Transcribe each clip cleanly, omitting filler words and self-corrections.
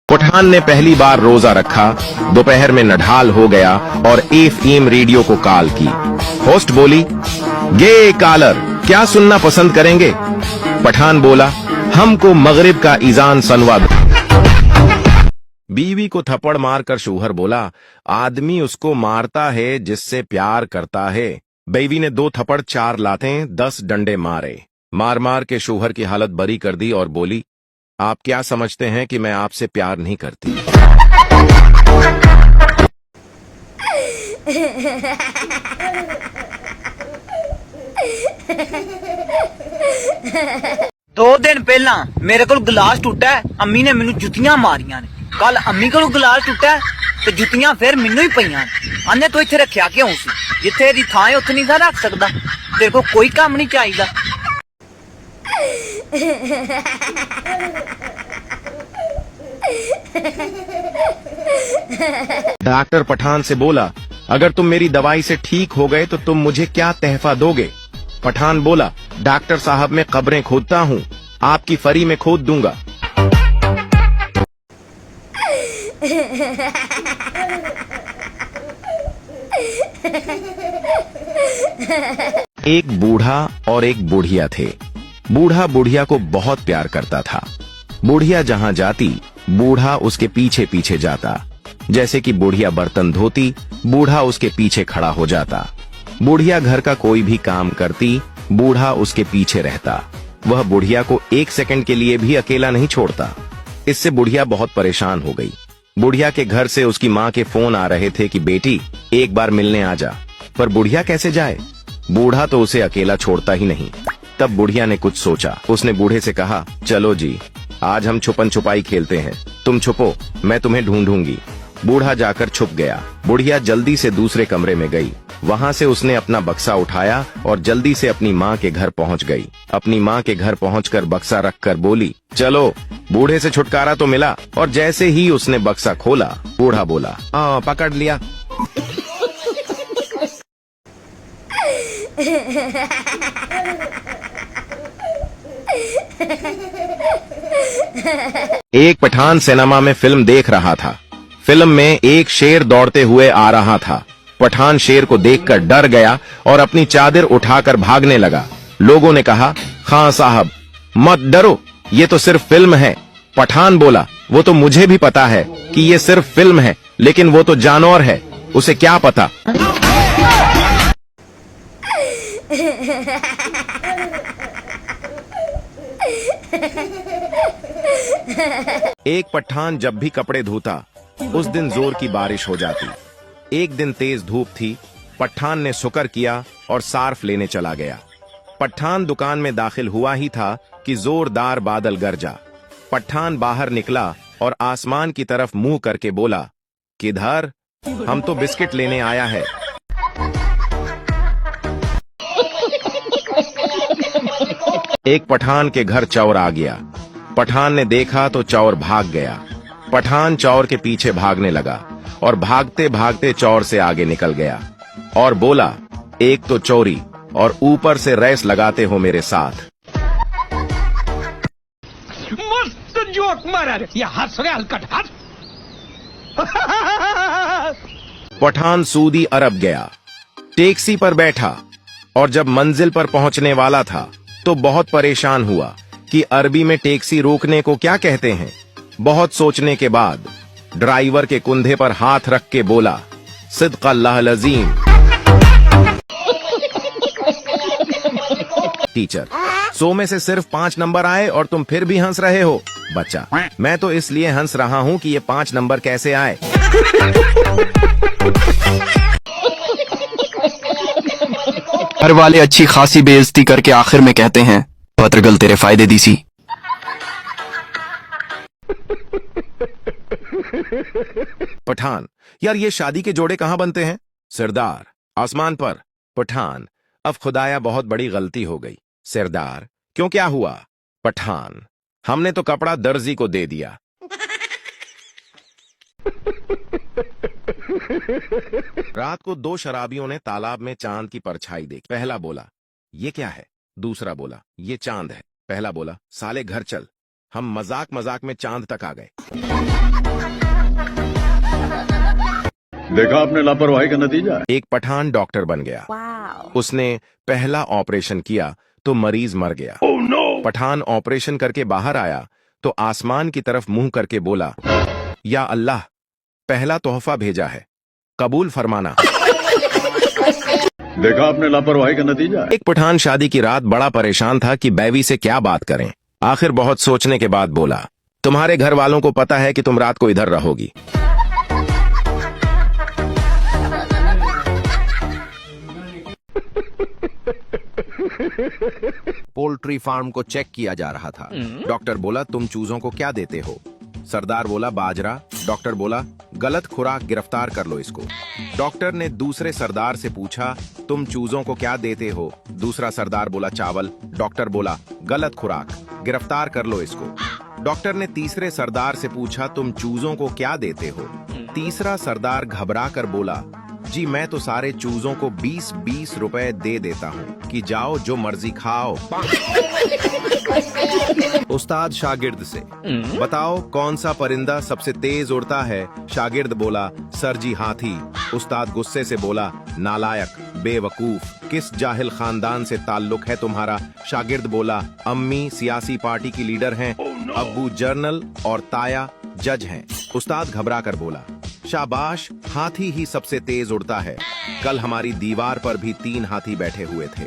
पठान ने पहली बार रोजा रखा, दोपहर में नढाल हो गया और एफएम रेडियो को कॉल की। होस्ट बोली, गे कालर, क्या सुनना पसंद करेंगे? पठान बोला, हमको मगरिब का इजान सनवा दो। बीवी को थप्पड़ मारकर शौहर बोला, आदमी उसको मारता है जिससे प्यार करता है। बीवी ने 2 थप्पड़ 4 लातें 10 डंडे मारे। मार मार के शौहर की हालत बरी कर दी और बोली, आप क्या समझते हैं कि मैं आपसे प्यार नहीं करती? दो दिन पहला मेरे को गिलास टूटा है, अम्मी ने मैनू जुतियां मारियां ने। कल अम्मी को गिलास टूटा है ते जुतियां फिर मैनू ही पईयां ने। आने तो इत्थे रखिया क्यों सी? जिथे दी थां है उत्थे नहीं था रख सकदा। तेरे को कोई काम नहीं चाहिदा। डॉक्टर पठान से बोला, अगर तुम मेरी दवाई से ठीक हो गए तो तुम मुझे क्या तहफा दोगे? पठान बोला, डॉक्टर साहब मैं कब्रें खोदता हूँ, आपकी फरी में खोद दूंगा। एक बूढ़ा और एक बुढ़िया थे। बूढ़ा बुढ़िया को बहुत प्यार करता था। बुढ़िया जहाँ जाती, बूढ़ा उसके पीछे पीछे जाता। जैसे कि बुढ़िया बर्तन धोती, बूढ़ा उसके पीछे खड़ा हो जाता। बुढ़िया घर का कोई भी काम करती, बूढ़ा उसके पीछे रहता। वह बुढ़िया को 1 सेकंड के लिए भी अकेला नहीं छोड़ता। इससे बुढ़िया बहुत परेशान हो गई। बुढ़िया के घर से उसकी माँ के फोन आ रहे थे कि बेटी एक बार मिलने आ जा, पर बुढ़िया कैसे जाए? बूढ़ा तो उसे अकेला छोड़ता ही नहीं। तब बुढ़िया ने कुछ सोचा। उसने बूढ़े से कहा, चलो जी, आज हम छुपन छुपाई खेलते हैं। तुम छुपो, मैं तुम्हें ढूंढूंगी। बूढ़ा जाकर छुप गया। बुढ़िया जल्दी से दूसरे कमरे में गई। वहाँ से उसने अपना बक्सा उठाया और जल्दी से अपनी माँ के घर पहुँच गई। अपनी माँ के घर पहुँचकर बक्सा रखकर बोली, चलो, बूढ़े से छुटकारा तो मिला। और जैसे ही उसने बक्सा खोला, बूढ़ा बोला, पकड़ लिया। एक पठान सिनेमा में फिल्म देख रहा था। फिल्म में एक शेर दौड़ते हुए आ रहा था। पठान शेर को देखकर डर गया और अपनी चादर उठाकर भागने लगा। लोगों ने कहा, खां साहब मत डरो, ये तो सिर्फ फिल्म है। पठान बोला, वो तो मुझे भी पता है कि ये सिर्फ फिल्म है, लेकिन वो तो जानवर है, उसे क्या पता। एक पठान जब भी कपड़े धोता, उस दिन जोर की बारिश हो जाती। एक दिन तेज धूप थी। पठान ने शुक्र किया और सार्फ लेने चला गया। पठान दुकान में दाखिल हुआ ही था कि जोरदार बादल गरजा। पठान बाहर निकला और आसमान की तरफ मुंह करके बोला, किधर? हम तो बिस्किट लेने आया है। एक पठान के घर चौर आ गया। पठान ने देखा तो चौर भाग गया। पठान चौर के पीछे भागने लगा और भागते भागते चौर से आगे निकल गया और बोला, एक तो चोरी और ऊपर से रेस लगाते हो मेरे साथ। मस्त जोक मारा रे, ये हंस रहे हलकट हंस। पठान सऊदी अरब गया। टैक्सी पर बैठा और जब मंजिल पर पहुंचने वाला था तो बहुत परेशान हुआ कि अरबी में टैक्सी रोकने को क्या कहते हैं। बहुत सोचने के बाद ड्राइवर के कुंधे पर हाथ रख के बोला, सिद्क़ल्लाहुल अज़ीम। टीचर, 100 में से सिर्फ 5 नंबर आए और तुम फिर भी हंस रहे हो। बच्चा, मैं तो इसलिए हंस रहा हूँ कि ये 5 नंबर कैसे आए। घर वाले अच्छी खासी बेइज्जती करके आखिर में कहते हैं, पत्रगल तेरे फायदे दी सी। पठान, यार ये शादी के जोड़े कहाँ बनते हैं? सरदार, आसमान पर। पठान, अब खुदाया बहुत बड़ी गलती हो गई। सरदार, क्यों, क्या हुआ? पठान, हमने तो कपड़ा दर्जी को दे दिया। रात को 2 शराबियों ने तालाब में चांद की परछाई देखी। पहला बोला, ये क्या है? दूसरा बोला, ये चांद है। पहला बोला, साले घर चल। हम मजाक मजाक में चांद तक आ गए। देखा आपने लापरवाही का नतीजा। एक पठान डॉक्टर बन गया। उसने पहला ऑपरेशन किया तो मरीज मर गया। पठान ऑपरेशन करके बाहर आया तो आसमान की तरफ मुंह करके बोला, या अल्लाह, पहला तोहफा भेजा है, कबूल फरमाना। देखा आपने लापरवाही का नतीजा। एक पठान शादी की रात बड़ा परेशान था कि बीवी से क्या बात करें। आखिर बहुत सोचने के बाद बोला, तुम्हारे घर वालों को पता है कि तुम रात को इधर रहोगी। पोल्ट्री फार्म को चेक किया जा रहा था। डॉक्टर बोला, तुम चूजों को क्या देते हो? सरदार बोला, बाजरा। डॉक्टर बोला, गलत खुराक, गिरफ्तार कर लो इसको। डॉक्टर ने दूसरे सरदार से पूछा, तुम चूजों को क्या देते हो? दूसरा सरदार बोला, चावल। डॉक्टर बोला, गलत खुराक, गिरफ्तार कर लो इसको। डॉक्टर ने तीसरे सरदार से पूछा, तुम चूजों को क्या देते हो? तीसरा सरदार घबरा कर बोला, जी मैं तो सारे चूजों को 20-20 रुपए दे देता हूँ कि जाओ जो मर्जी खाओ। उस्ताद शागिर्द से, बताओ कौन सा परिंदा सबसे तेज उड़ता है? शागिर्द बोला, सर जी हाथी। उस्ताद गुस्से से बोला, नालायक, बेवकूफ, किस जाहिल खानदान से ताल्लुक है तुम्हारा? शागिर्द बोला, अम्मी सियासी पार्टी की लीडर हैं, अब्बू जर्नल और ताया जज हैं। उस्ताद घबरा कर बोला, शाबाश, हाथी ही सबसे तेज उड़ता है। कल हमारी दीवार पर भी 3 हाथी बैठे हुए थे।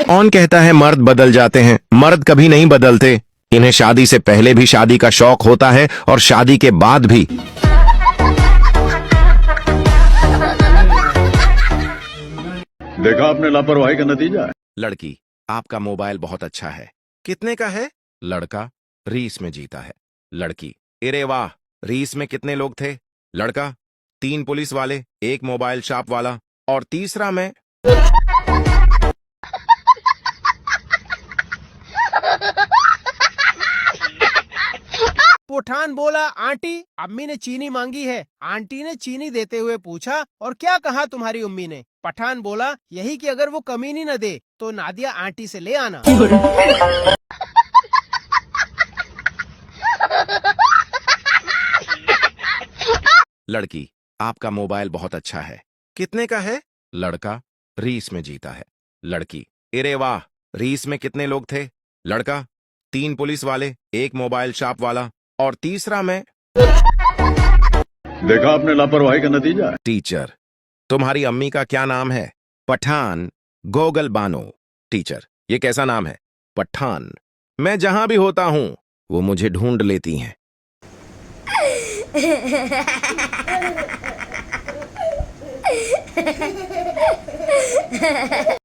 कौन कहता है मर्द बदल जाते हैं? मर्द कभी नहीं बदलते। इन्हें शादी से पहले भी शादी का शौक होता है और शादी के बाद भी। देखा आपने लापरवाही का नतीजा। लड़की, आपका मोबाइल बहुत अच्छा है, कितने का है? लड़का, रीस में जीता है। लड़की, अरे वाह, रीस में कितने लोग थे? लड़का, 3 पुलिस वाले, 1 मोबाइल शॉप वाला और तीसरा मैं। पठान बोला, आंटी, अम्मी ने चीनी मांगी है। आंटी ने चीनी देते हुए पूछा, और क्या कहा तुम्हारी अम्मी ने? पठान बोला, यही कि अगर वो कमीनी न दे तो नादिया आंटी से ले आना। लड़की, आपका मोबाइल बहुत अच्छा है, कितने का है? लड़का, रीस में जीता है। लड़की, अरे वाह, रीस में कितने लोग थे? लड़का, 3 पुलिस वाले, 1 मोबाइल शॉप वाला और तीसरा मैं। देखा आपने लापरवाही का नतीजा। टीचर, तुम्हारी अम्मी का क्या नाम है? पठान गोगल बानो। टीचर, ये कैसा नाम है? पठान, मैं जहां भी होता हूं वो मुझे ढूंढ लेती हैं।